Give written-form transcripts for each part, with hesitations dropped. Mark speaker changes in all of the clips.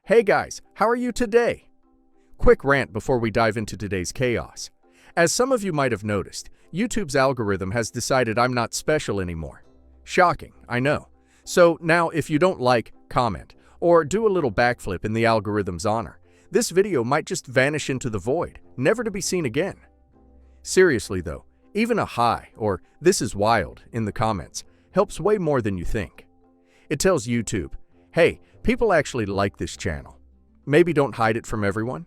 Speaker 1: Hey guys, how are you today? Quick rant before we dive into today's chaos. As some of you might have noticed, YouTube's algorithm has decided I'm not special anymore. Shocking, I know. So now if you don't like, comment, or do a little backflip in the algorithm's honor, this video might just vanish into the void, never to be seen again. Seriously though, even a hi or "this is wild" in the comments helps way more than you think. It tells YouTube, hey, people actually like this channel. Maybe don't hide it from everyone.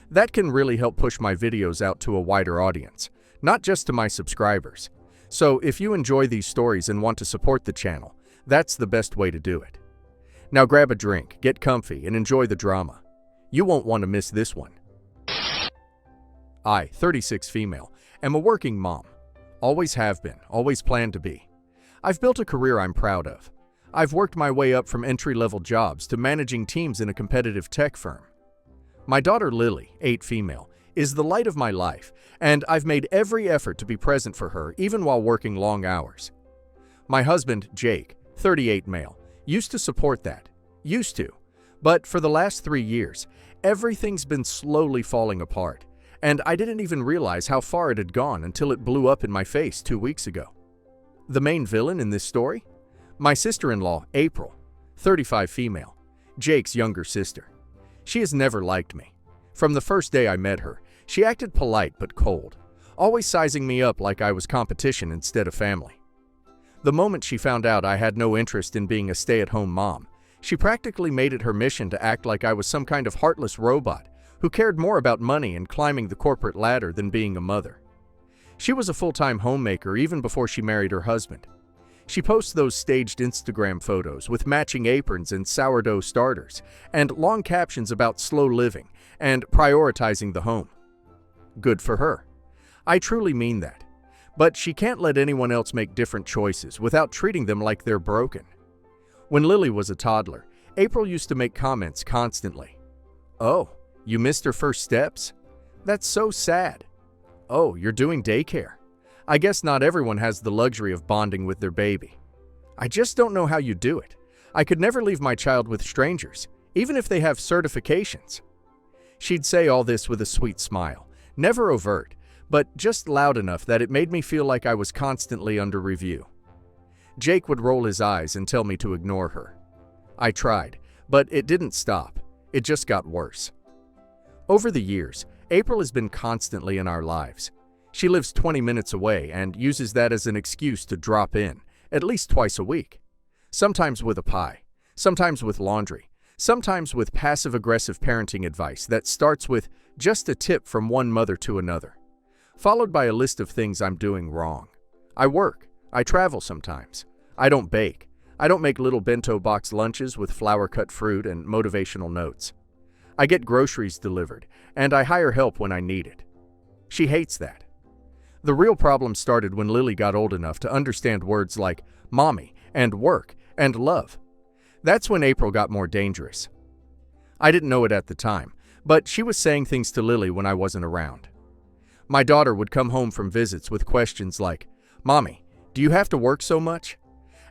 Speaker 1: That can really help push my videos out to a wider audience, not just to my subscribers. So if you enjoy these stories and want to support the channel, that's the best way to do it. Now grab a drink, get comfy, and enjoy the drama. You won't want to miss this one. I, 36 female, am a working mom. Always have been, always plan to be. I've built a career I'm proud of. I've worked my way up from entry-level jobs to managing teams in a competitive tech firm. My daughter Lily, 8 female, is the light of my life, and I've made every effort to be present for her even while working long hours. My husband, Jake, 38 male, used to support that. Used to. But for the last 3 years, everything's been slowly falling apart, and I didn't even realize how far it had gone until it blew up in my face 2 weeks ago. The main villain in this story? My sister-in-law, April, 35 female, Jake's younger sister. She has never liked me. From the first day I met her, she acted polite but cold, always sizing me up like I was competition instead of family. The moment she found out I had no interest in being a stay-at-home mom, she practically made it her mission to act like I was some kind of heartless robot who cared more about money and climbing the corporate ladder than being a mother. She was a full-time homemaker even before she married her husband. She posts those staged Instagram photos with matching aprons and sourdough starters, and long captions about slow living and prioritizing the home. Good for her. I truly mean that. But she can't let anyone else make different choices without treating them like they're broken. When Lily was a toddler, April used to make comments constantly. Oh, you missed her first steps? That's so sad. Oh, you're doing daycare. I guess not everyone has the luxury of bonding with their baby. I just don't know how you do it. I could never leave my child with strangers, even if they have certifications. She'd say all this with a sweet smile, never overt, but just loud enough that it made me feel like I was constantly under review. Jake would roll his eyes and tell me to ignore her. I tried, but it didn't stop. It just got worse. Over the years, April has been constantly in our lives. She lives 20 minutes away and uses that as an excuse to drop in, at least twice a week. Sometimes with a pie, sometimes with laundry, sometimes with passive-aggressive parenting advice that starts with just a tip from one mother to another, followed by a list of things I'm doing wrong. I work. I travel sometimes. I don't bake. I don't make little bento box lunches with flour-cut fruit and motivational notes. I get groceries delivered, and I hire help when I need it. She hates that. The real problem started when Lily got old enough to understand words like mommy and work and love. That's when April got more dangerous. I didn't know it at the time, but she was saying things to Lily when I wasn't around. My daughter would come home from visits with questions like, "Mommy, do you have to work so much?"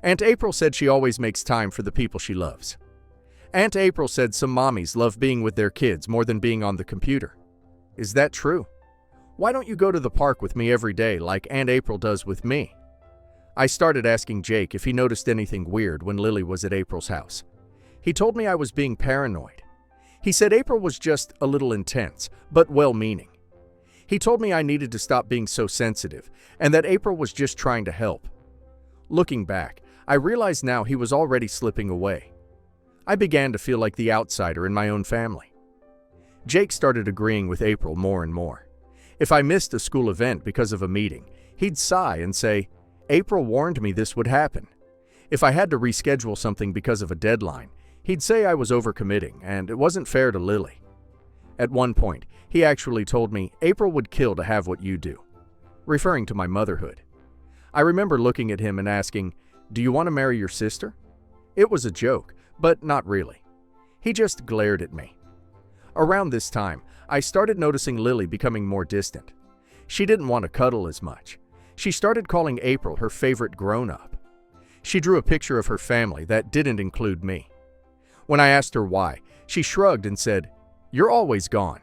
Speaker 1: Aunt April said she always makes time for the people she loves. Aunt April said some mommies love being with their kids more than being on the computer. Is that true? Why don't you go to the park with me every day like Aunt April does with me? I started asking Jake if he noticed anything weird when Lily was at April's house. He told me I was being paranoid. He said April was just a little intense, but well-meaning. He told me I needed to stop being so sensitive and that April was just trying to help. Looking back, I realize now he was already slipping away. I began to feel like the outsider in my own family. Jake started agreeing with April more and more. If I missed a school event because of a meeting, he'd sigh and say, "April warned me this would happen." If I had to reschedule something because of a deadline, he'd say I was overcommitting and it wasn't fair to Lily. At one point, he actually told me, "April would kill to have what you do," referring to my motherhood. I remember looking at him and asking, "Do you want to marry your sister?" It was a joke, but not really. He just glared at me. Around this time, I started noticing Lily becoming more distant. She didn't want to cuddle as much. She started calling April her favorite grown-up. She drew a picture of her family that didn't include me. When I asked her why, She shrugged and said, "You're always gone."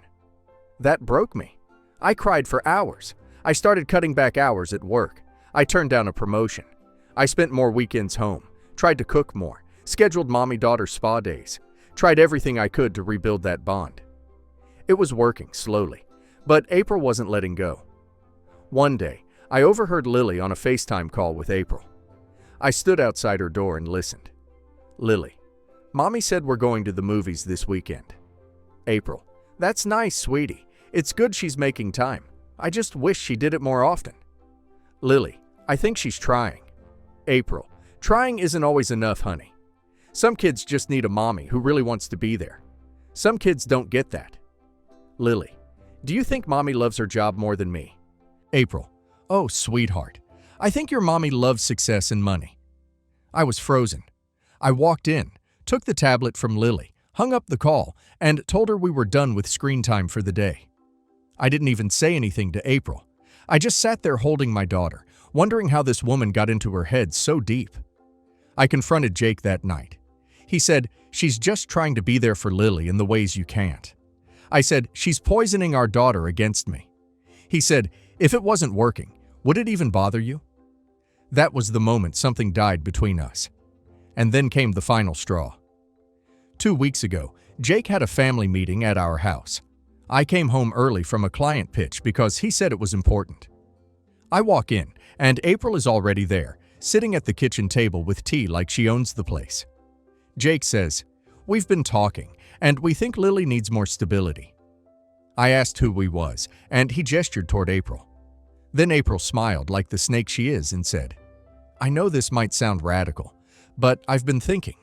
Speaker 1: That broke me. I cried for hours. I started cutting back hours at work. I turned down a promotion. I spent more weekends home, tried to cook more, scheduled mommy-daughter spa days, tried everything I could to rebuild that bond. It was working slowly, but April wasn't letting go. One day, I overheard Lily on a FaceTime call with April. I stood outside her door and listened. Lily, "Mommy said we're going to the movies this weekend." April, "That's nice, sweetie. It's good she's making time. I just wish she did it more often." Lily, "I think she's trying." April, "Trying isn't always enough, honey. Some kids just need a mommy who really wants to be there. Some kids don't get that." Lily, "Do you think mommy loves her job more than me?" April, "Oh, sweetheart. I think your mommy loves success and money." I was frozen. I walked in, took the tablet from Lily, hung up the call, and told her we were done with screen time for the day. I didn't even say anything to April. I just sat there holding my daughter, wondering how this woman got into her head so deep. I confronted Jake that night. He said, "She's just trying to be there for Lily in the ways you can't." I said, "She's poisoning our daughter against me." He said, "If it wasn't working, would it even bother you?" That was the moment something died between us. And then came the final straw. 2 weeks ago, Jake had a family meeting at our house. I came home early from a client pitch because he said it was important. I walk in, and April is already there, sitting at the kitchen table with tea like she owns the place. Jake says, "We've been talking, and we think Lily needs more stability." I asked who we was, and he gestured toward April. Then April smiled like the snake she is and said, "I know this might sound radical, but I've been thinking.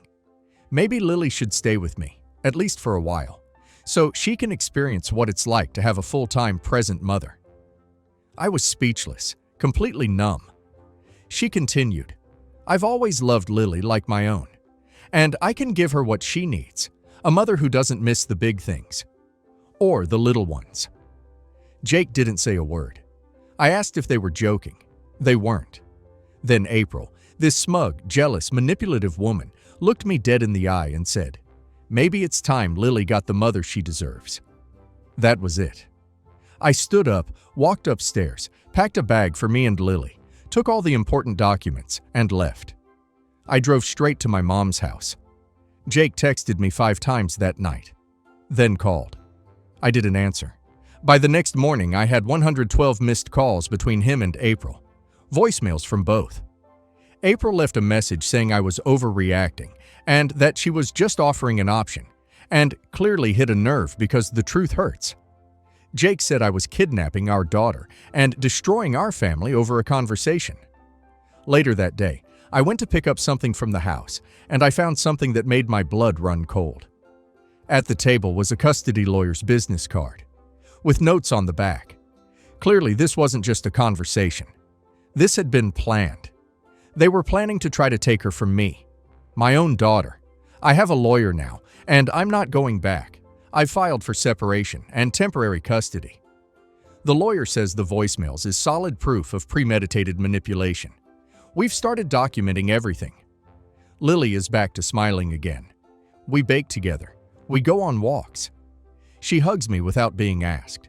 Speaker 1: Maybe Lily should stay with me, at least for a while, so she can experience what it's like to have a full-time present mother." I was speechless, completely numb. She continued, "I've always loved Lily like my own, and I can give her what she needs, a mother who doesn't miss the big things, or the little ones." Jake didn't say a word. I asked if they were joking. They weren't. Then April, this smug, jealous, manipulative woman, looked me dead in the eye and said, "Maybe it's time Lily got the mother she deserves." That was it. I stood up, walked upstairs, packed a bag for me and Lily, took all the important documents, and left. I drove straight to my mom's house. Jake texted me 5 times that night, then called. I didn't answer. By the next morning, I had 112 missed calls between him and April, voicemails from both. April left a message saying I was overreacting and that she was just offering an option, and clearly hit a nerve because the truth hurts. Jake said I was kidnapping our daughter and destroying our family over a conversation. Later that day, I went to pick up something from the house, and I found something that made my blood run cold. At the table was a custody lawyer's business card, with notes on the back. Clearly, this wasn't just a conversation. This had been planned. They were planning to try to take her from me, my own daughter. I have a lawyer now, and I'm not going back. I've filed for separation and temporary custody. The lawyer says the voicemails is solid proof of premeditated manipulation. We've started documenting everything. Lily is back to smiling again. We bake together. We go on walks. She hugs me without being asked.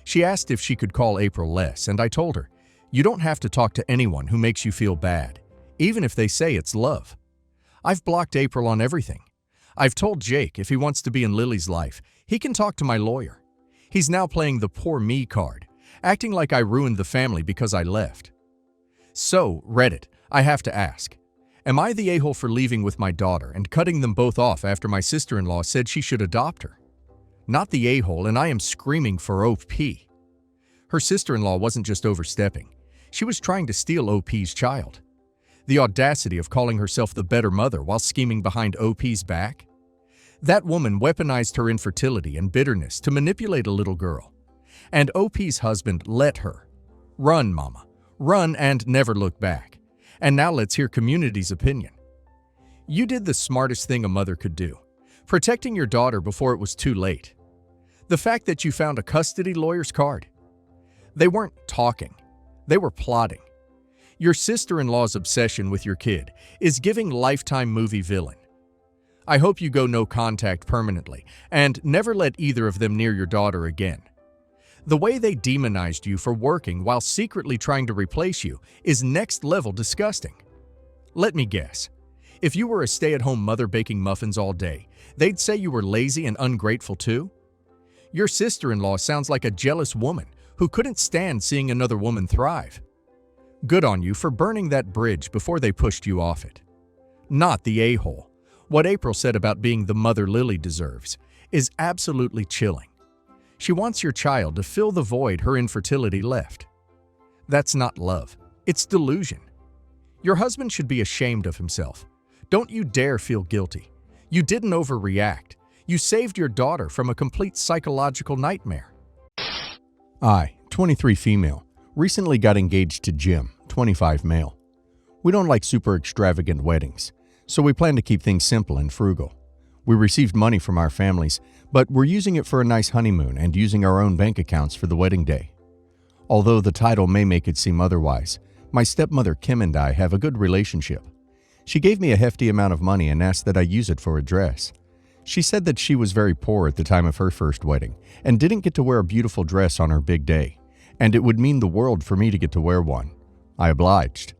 Speaker 1: She asked if she could call April less, and I told her, "You don't have to talk to anyone who makes you feel bad, even if they say it's love." I've blocked April on everything. I've told Jake if he wants to be in Lily's life, he can talk to my lawyer. He's now playing the poor me card, acting like I ruined the family because I left. So, Reddit, I have to ask, am I the a-hole for leaving with my daughter and cutting them both off after my sister-in-law said she should adopt her? Not the a-hole, and I am screaming for OP. Her sister-in-law wasn't just overstepping. She was trying to steal OP's child. The audacity of calling herself the better mother while scheming behind OP's back? That woman weaponized her infertility and bitterness to manipulate a little girl. And OP's husband let her. Run, mama. Run and never look back. And now let's hear community's opinion. You did the smartest thing a mother could do, protecting your daughter before it was too late. The fact that you found a custody lawyer's card. They weren't talking. They were plotting. Your sister-in-law's obsession with your kid is giving Lifetime movie villain. I hope you go no contact permanently, and never let either of them near your daughter again. The way they demonized you for working while secretly trying to replace you is next-level disgusting. Let me guess. If you were a stay-at-home mother baking muffins all day, they'd say you were lazy and ungrateful too? Your sister-in-law sounds like a jealous woman who couldn't stand seeing another woman thrive. Good on you for burning that bridge before they pushed you off it. Not the a-hole. What April said about being the mother Lily deserves is absolutely chilling. She wants your child to fill the void her infertility left. That's not love. It's delusion. Your husband should be ashamed of himself. Don't you dare feel guilty. You didn't overreact. You saved your daughter from a complete psychological nightmare. I, 23 female, recently got engaged to Jim, 25 male. We don't like super extravagant weddings, so we plan to keep things simple and frugal. We received money from our families, but we're using it for a nice honeymoon and using our own bank accounts for the wedding day. Although the title may make it seem otherwise, my stepmother Kim and I have a good relationship. She gave me a hefty amount of money and asked that I use it for a dress. She said that she was very poor at the time of her first wedding and didn't get to wear a beautiful dress on her big day, and it would mean the world for me to get to wear one. I obliged.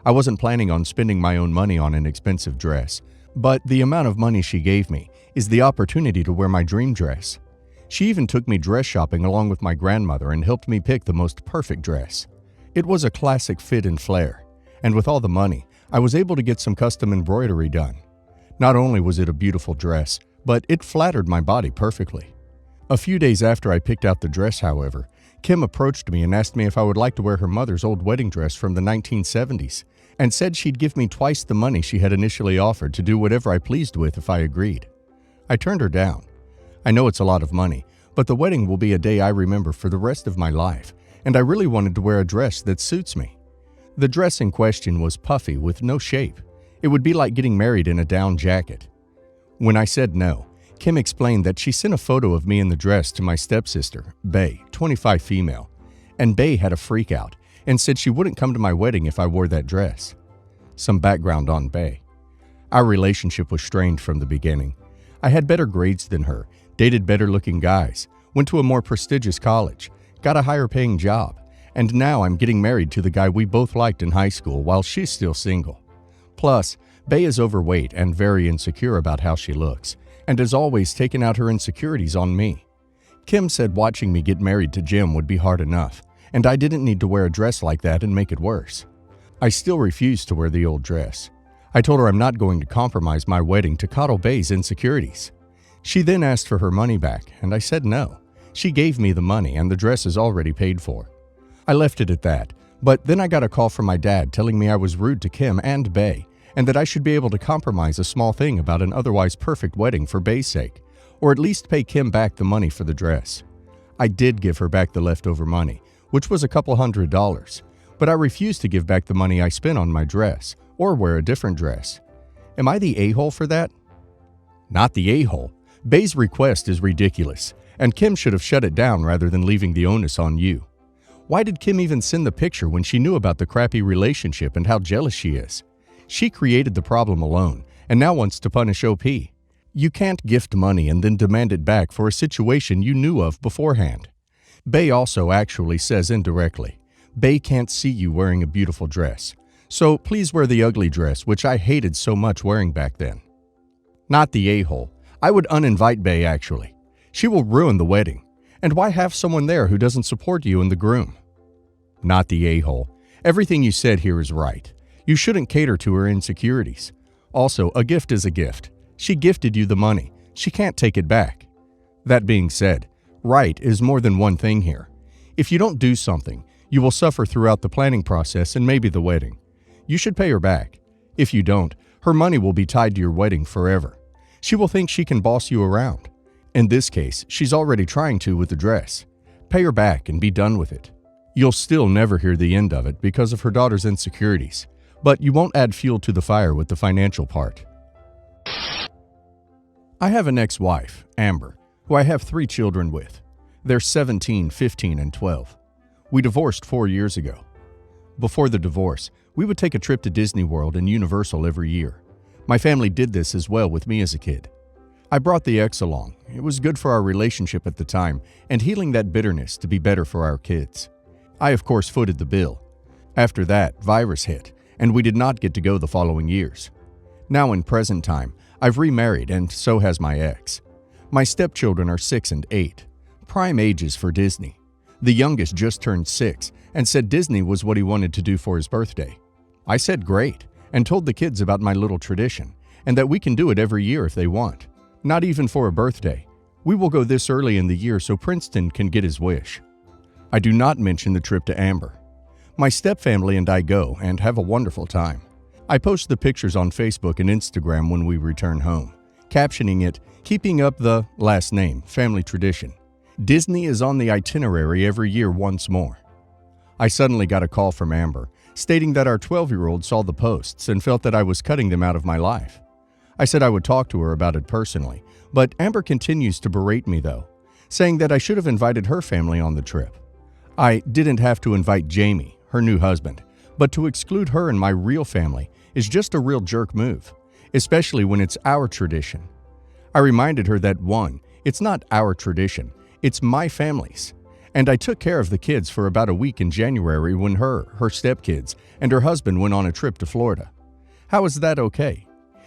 Speaker 1: I wasn't planning on spending my own money on an expensive dress, but the amount of money she gave me is the opportunity to wear my dream dress. She even took me dress shopping along with my grandmother and helped me pick the most perfect dress. It was a classic fit and flare, and with all the money, I was able to get some custom embroidery done. Not only was it a beautiful dress, but it flattered my body perfectly. A few days after I picked out the dress, however, Kim approached me and asked me if I would like to wear her mother's old wedding dress from the 1970s, and said she'd give me twice the money she had initially offered to do whatever I pleased with if I agreed. I turned her down. I know it's a lot of money, but the wedding will be a day I remember for the rest of my life, and I really wanted to wear a dress that suits me. The dress in question was puffy with no shape. It would be like getting married in a down jacket. When I said no, Kim explained that she sent a photo of me in the dress to my stepsister, Bay, 25 female, and Bay had a freak out and said she wouldn't come to my wedding if I wore that dress. Some background on Bay. Our relationship was strained from the beginning. I had better grades than her, dated better-looking guys, went to a more prestigious college, got a higher-paying job, and now I'm getting married to the guy we both liked in high school while she's still single. Plus, Bay is overweight and very insecure about how she looks, and has always taken out her insecurities on me. Kim said watching me get married to Jim would be hard enough, and I didn't need to wear a dress like that and make it worse. I still refused to wear the old dress. I told her I'm not going to compromise my wedding to coddle Bay's insecurities. She then asked for her money back, and I said no. She gave me the money, and the dress is already paid for. I left it at that, but then I got a call from my dad telling me I was rude to Kim and Bay, and that I should be able to compromise a small thing about an otherwise perfect wedding for Bay's sake, or at least pay Kim back the money for the dress. I did give her back the leftover money, which was a couple $100, but I refused to give back the money I spent on my dress, or wear a different dress. Am I the a-hole for that? Not the a-hole. Bay's request is ridiculous, and Kim should have shut it down rather than leaving the onus on you. Why did Kim even send the picture when she knew about the crappy relationship and how jealous she is? She created the problem alone, and now wants to punish OP. You can't gift money and then demand it back for a situation you knew of beforehand. Bay also actually says indirectly, Bay can't see you wearing a beautiful dress, so please wear the ugly dress, which I hated so much wearing back then. Not the a-hole. I would uninvite Bay actually. She will ruin the wedding. And why have someone there who doesn't support you and the groom? Not the a-hole. Everything you said here is right. You shouldn't cater to her insecurities. Also, a gift is a gift. She gifted you the money. She can't take it back. That being said, right is more than one thing here. If you don't do something, you will suffer throughout the planning process and maybe the wedding. You should pay her back. If you don't, her money will be tied to your wedding forever. She will think she can boss you around. In this case, she's already trying to with the dress. Pay her back and be done with it. You'll still never hear the end of it because of her daughter's insecurities, but you won't add fuel to the fire with the financial part. I have an ex-wife, Amber, who I have 3 children with. They're 17, 15, and 12. We divorced 4 years ago. Before the divorce, we would take a trip to Disney World and Universal every year. My family did this as well with me as a kid. I brought the ex along. It was good for our relationship at the time and healing that bitterness to be better for our kids. I, of course, footed the bill. After that, virus hit, and we did not get to go the following years. Now in present time, I've remarried and so has my ex. My stepchildren are 6 and 8, prime ages for Disney. The youngest just turned 6 and said Disney was what he wanted to do for his birthday. I said great and told the kids about my little tradition and that we can do it every year if they want. Not even for a birthday. We will go this early in the year so Princeton can get his wish. I do not mention the trip to Amber. My stepfamily and I go and have a wonderful time. I post the pictures on Facebook and Instagram when we return home, captioning it, "Keeping up the last name, family tradition. Disney is on the itinerary every year once more." I suddenly got a call from Amber, stating that our 12-year-old saw the posts and felt that I was cutting them out of my life. I said I would talk to her about it personally, but Amber continues to berate me though, saying that I should have invited her family on the trip. I didn't have to invite Jamie, her new husband, but to exclude her and my real family is just a real jerk move, especially when it's our tradition. I reminded her that 1, it's not our tradition, it's my family's. And I took care of the kids for about a week in January when her stepkids, and her husband went on a trip to Florida. How is that okay?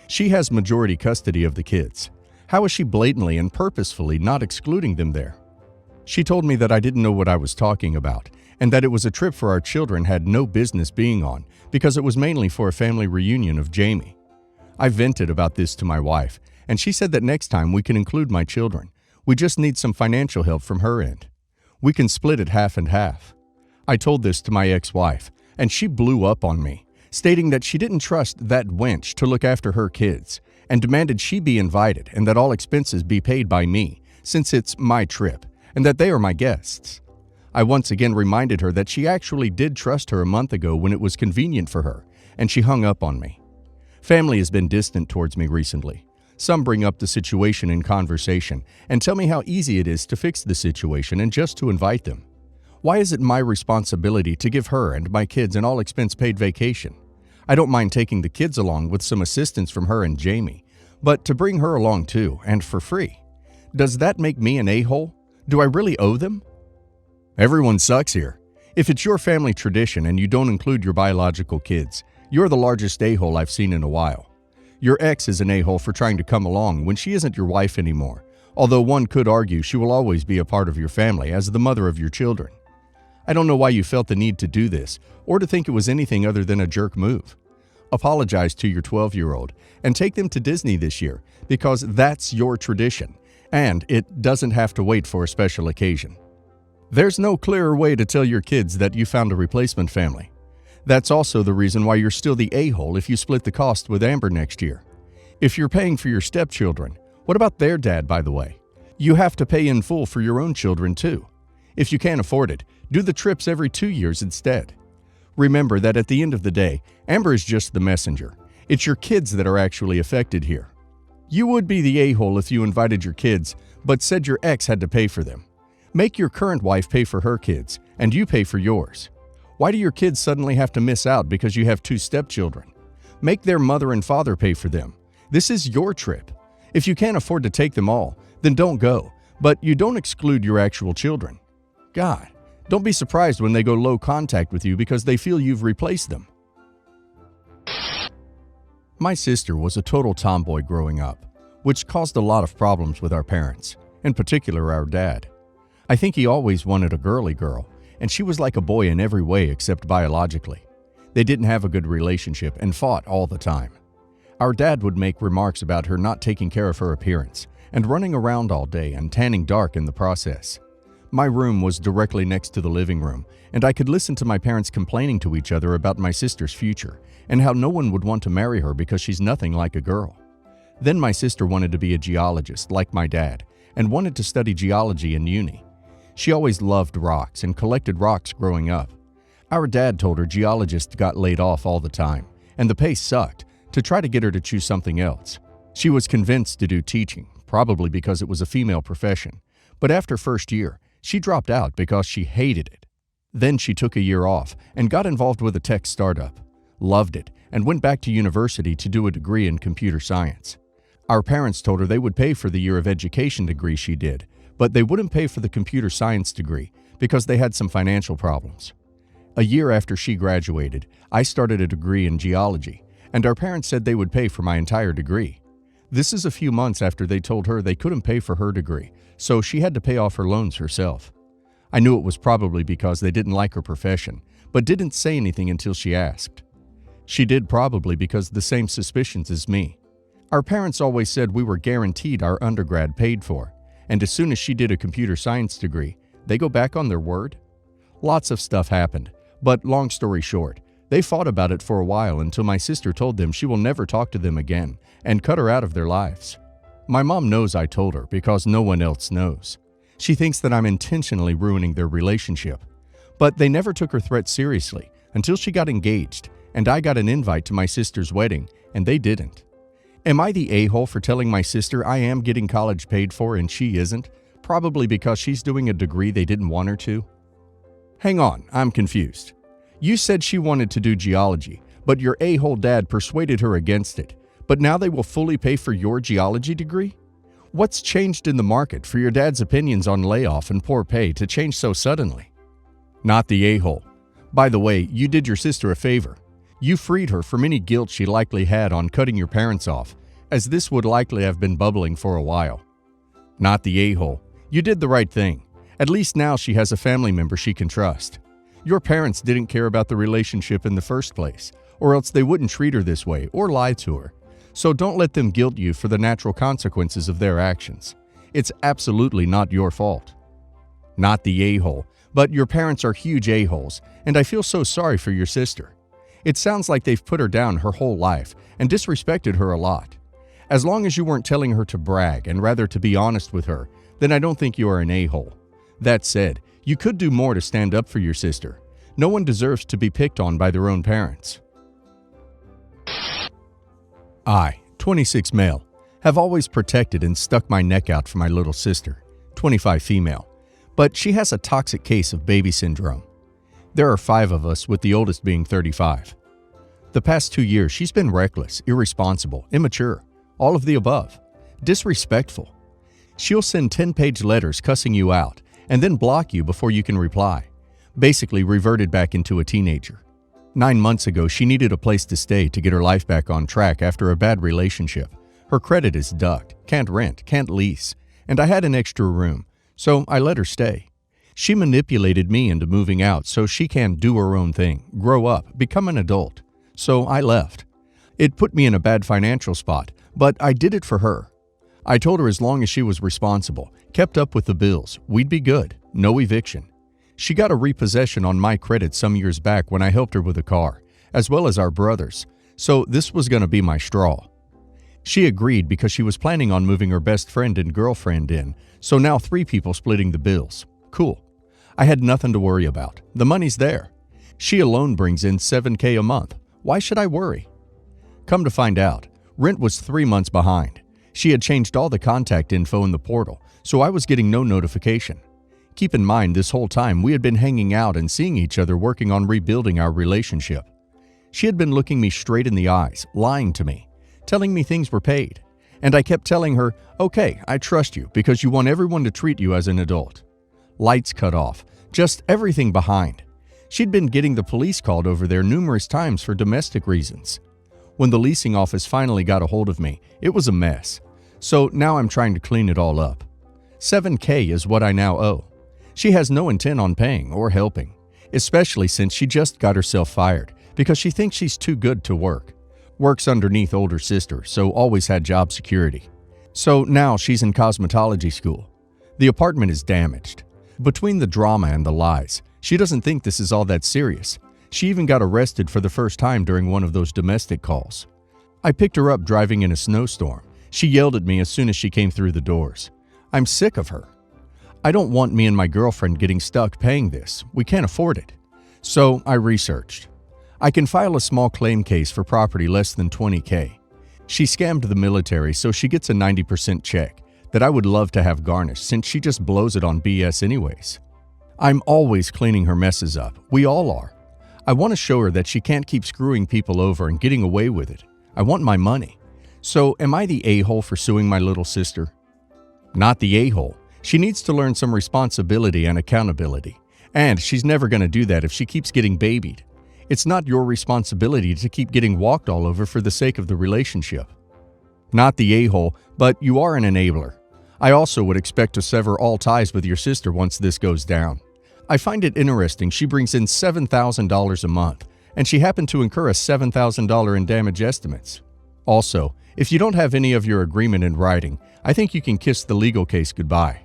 Speaker 1: She has majority custody of the kids. How is she blatantly and purposefully not excluding them there? She told me that I didn't know what I was talking about, and that it was a trip for our children had no business being on because it was mainly for a family reunion of Jamie. I vented about this to my wife, and she said that next time we can include my children. We just need some financial help from her end. We can split it half and half. I told this to my ex-wife, and she blew up on me, stating that she didn't trust that wench to look after her kids, and demanded she be invited and that all expenses be paid by me, since it's my trip, and that they are my guests. I once again reminded her that she actually did trust her a month ago when it was convenient for her, and she hung up on me. Family has been distant towards me recently. Some bring up the situation in conversation and tell me how easy it is to fix the situation and just to invite them. Why is it my responsibility to give her and my kids an all-expense-paid vacation? I don't mind taking the kids along with some assistance from her and Jamie, but to bring her along too, and for free. Does that make me an a-hole? Do I really owe them? Everyone sucks here. If it's your family tradition and you don't include your biological kids, you're the largest a-hole I've seen in a while. Your ex is an a-hole for trying to come along when she isn't your wife anymore, although one could argue she will always be a part of your family as the mother of your children. I don't know why you felt the need to do this, or to think it was anything other than a jerk move. Apologize to your 12-year-old and take them to Disney this year because that's your tradition, and it doesn't have to wait for a special occasion. There's no clearer way to tell your kids that you found a replacement family. That's also the reason why you're still the a-hole if you split the cost with Amber next year. If you're paying for your stepchildren, what about their dad, by the way? You have to pay in full for your own children too. If you can't afford it, do the trips every 2 years instead. Remember that at the end of the day, Amber is just the messenger. It's your kids that are actually affected here. You would be the a-hole if you invited your kids, but said your ex had to pay for them. Make your current wife pay for her kids, and you pay for yours. Why do your kids suddenly have to miss out because you have 2 stepchildren? Make their mother and father pay for them. This is your trip. If you can't afford to take them all, then don't go, but you don't exclude your actual children. God, don't be surprised when they go low contact with you because they feel you've replaced them. My sister was a total tomboy growing up, which caused a lot of problems with our parents, in particular our dad. I think he always wanted a girly girl, and she was like a boy in every way except biologically. They didn't have a good relationship and fought all the time. Our dad would make remarks about her not taking care of her appearance and running around all day and tanning dark in the process. My room was directly next to the living room, and I could listen to my parents complaining to each other about my sister's future and how no one would want to marry her because she's nothing like a girl. Then my sister wanted to be a geologist like my dad and wanted to study geology in uni. She always loved rocks and collected rocks growing up. Our dad told her geologists got laid off all the time, and the pay sucked, to try to get her to choose something else. She was convinced to do teaching, probably because it was a female profession, but after first year, she dropped out because she hated it. Then she took a year off and got involved with a tech startup, loved it, and went back to university to do a degree in computer science. Our parents told her they would pay for the year of education degree she did, but they wouldn't pay for the computer science degree because they had some financial problems. A year after she graduated, I started a degree in geology, and our parents said they would pay for my entire degree. This is a few months after they told her they couldn't pay for her degree, so she had to pay off her loans herself. I knew it was probably because they didn't like her profession, but didn't say anything until she asked. She did probably because the same suspicions as me. Our parents always said we were guaranteed our undergrad paid for, and as soon as she did a computer science degree, they go back on their word? Lots of stuff happened, but long story short, they fought about it for a while until my sister told them she will never talk to them again and cut her out of their lives. My mom knows I told her because no one else knows. She thinks that I'm intentionally ruining their relationship. But they never took her threat seriously until she got engaged and I got an invite to my sister's wedding and they didn't. Am I the a-hole for telling my sister I am getting college paid for and she isn't? Probably because she's doing a degree they didn't want her to. Hang on, I'm confused. You said she wanted to do geology, but your a-hole dad persuaded her against it. But now they will fully pay for your geology degree? What's changed in the market for your dad's opinions on layoff and poor pay to change so suddenly? Not the a-hole. By the way, you did your sister a favor. You freed her from any guilt she likely had on cutting your parents off, as this would likely have been bubbling for a while. Not the a-hole. You did the right thing. At least now she has a family member she can trust. Your parents didn't care about the relationship in the first place, or else they wouldn't treat her this way or lie to her. So don't let them guilt you for the natural consequences of their actions. It's absolutely not your fault. Not the a-hole, but your parents are huge a-holes, and I feel so sorry for your sister. It sounds like they've put her down her whole life and disrespected her a lot. As long as you weren't telling her to brag and rather to be honest with her, then I don't think you are an a-hole. That said, you could do more to stand up for your sister. No one deserves to be picked on by their own parents. I, 26 male, have always protected and stuck my neck out for my little sister, 25 female, but she has a toxic case of baby syndrome. There are 5 of us, with the oldest being 35. The past 2 years, she's been reckless, irresponsible, immature, all of the above, disrespectful. She'll send 10-page letters cussing you out and then block you before you can reply. Basically reverted back into a teenager. 9 months ago, she needed a place to stay to get her life back on track after a bad relationship. Her credit is ducked, can't rent, can't lease, and I had an extra room, so I let her stay. She manipulated me into moving out so she can do her own thing, grow up, become an adult. So I left. It put me in a bad financial spot, but I did it for her. I told her as long as she was responsible, kept up with the bills, we'd be good, no eviction. She got a repossession on my credit some years back when I helped her with a car, as well as our brothers, so this was going to be my straw. She agreed because she was planning on moving her best friend and girlfriend in, so now 3 people splitting the bills. Cool. I had nothing to worry about. The money's there. She alone brings in $7,000 a month. Why should I worry? Come to find out, rent was 3 months behind. She had changed all the contact info in the portal, so I was getting no notification. Keep in mind, this whole time we had been hanging out and seeing each other working on rebuilding our relationship. She had been looking me straight in the eyes, lying to me, telling me things were paid. And I kept telling her, okay, I trust you because you want everyone to treat you as an adult. Lights cut off, just everything behind. She'd been getting the police called over there numerous times for domestic reasons. When the leasing office finally got a hold of me, it was a mess. So now I'm trying to clean it all up. $7,000 is what I now owe. She has no intent on paying or helping, especially since she just got herself fired because she thinks she's too good to work. Works underneath older sister, so always had job security. So now she's in cosmetology school. The apartment is damaged. Between the drama and the lies, she doesn't think this is all that serious. She even got arrested for the first time during one of those domestic calls. I picked her up driving in a snowstorm. She yelled at me as soon as she came through the doors. I'm sick of her. I don't want me and my girlfriend getting stuck paying this. We can't afford it. So I researched. I can file a small claim case for property less than $20,000. She scammed the military, so she gets a 90% check that I would love to have garnished since she just blows it on BS anyways. I'm always cleaning her messes up. We all are. I want to show her that she can't keep screwing people over and getting away with it. I want my money. So, am I the a-hole for suing my little sister? Not the a-hole. She needs to learn some responsibility and accountability. And she's never going to do that if she keeps getting babied. It's not your responsibility to keep getting walked all over for the sake of the relationship. Not the a-hole, but you are an enabler. I also would expect to sever all ties with your sister once this goes down. I find it interesting she brings in $7,000 a month, and she happened to incur a $7,000 in damage estimates. Also, if you don't have any of your agreement in writing, I think you can kiss the legal case goodbye.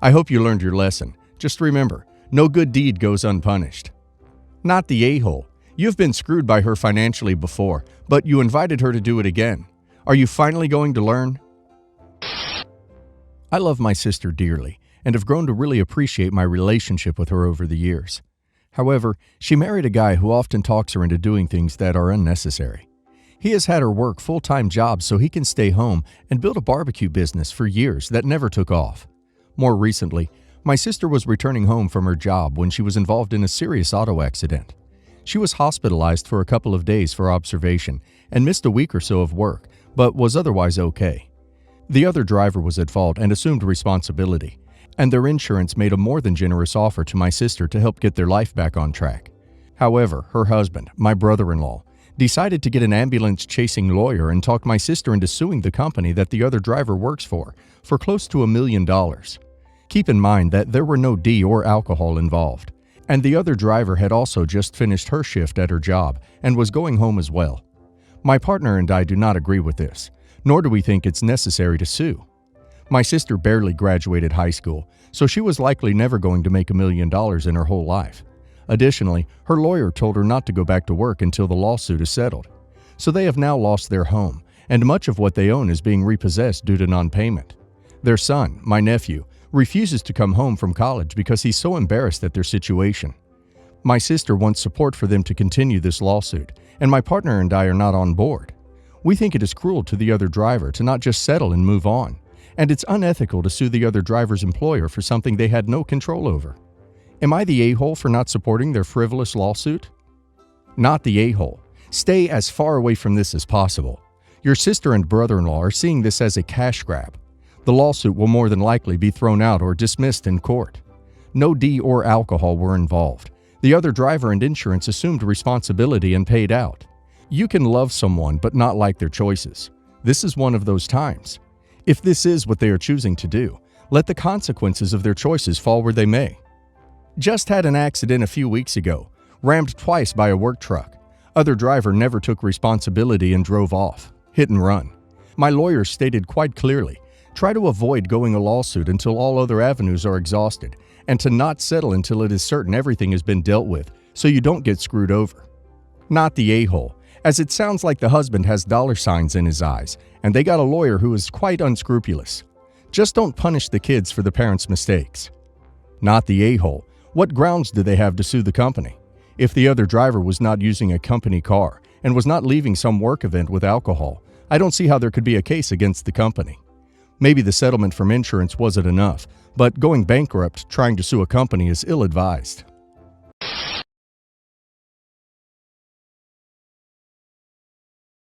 Speaker 1: I hope you learned your lesson. Just remember, no good deed goes unpunished. Not the a-hole. You've been screwed by her financially before, but you invited her to do it again. Are you finally going to learn? I love my sister dearly and have grown to really appreciate my relationship with her over the years. However, she married a guy who often talks her into doing things that are unnecessary. He has had her work full-time jobs so he can stay home and build a barbecue business for years that never took off. More recently, my sister was returning home from her job when she was involved in a serious auto accident. She was hospitalized for a couple of days for observation and missed a week or so of work, but was otherwise okay. The other driver was at fault and assumed responsibility, and their insurance made a more than generous offer to my sister to help get their life back on track. However, her husband, my brother-in-law, decided to get an ambulance-chasing lawyer and talk my sister into suing the company that the other driver works for close to $1 million. Keep in mind that there were no D or alcohol involved, and the other driver had also just finished her shift at her job and was going home as well. My partner and I do not agree with this, nor do we think it's necessary to sue. My sister barely graduated high school, so she was likely never going to make $1 million in her whole life. Additionally, her lawyer told her not to go back to work until the lawsuit is settled. So they have now lost their home, and much of what they own is being repossessed due to non-payment. Their son, my nephew, refuses to come home from college because he's so embarrassed at their situation. My sister wants support for them to continue this lawsuit, and my partner and I are not on board. We think it is cruel to the other driver to not just settle and move on, and it's unethical to sue the other driver's employer for something they had no control over. Am I the a-hole for not supporting their frivolous lawsuit? Not the a-hole. Stay as far away from this as possible. Your sister and brother-in-law are seeing this as a cash grab. The lawsuit will more than likely be thrown out or dismissed in court. No D or alcohol were involved. The other driver and insurance assumed responsibility and paid out. You can love someone but not like their choices. This is one of those times. If this is what they are choosing to do, let the consequences of their choices fall where they may. Just had an accident a few weeks ago, rammed twice by a work truck. Other driver never took responsibility and drove off. Hit and run. My lawyer stated quite clearly, try to avoid going a lawsuit until all other avenues are exhausted, and to not settle until it is certain everything has been dealt with, so you don't get screwed over. Not the a-hole, as it sounds like the husband has dollar signs in his eyes, and they got a lawyer who is quite unscrupulous. Just don't punish the kids for the parents' mistakes. Not the a-hole. What grounds do they have to sue the company? If the other driver was not using a company car and was not leaving some work event with alcohol, I don't see how there could be a case against the company. Maybe the settlement from insurance wasn't enough, but going bankrupt trying to sue a company is ill-advised.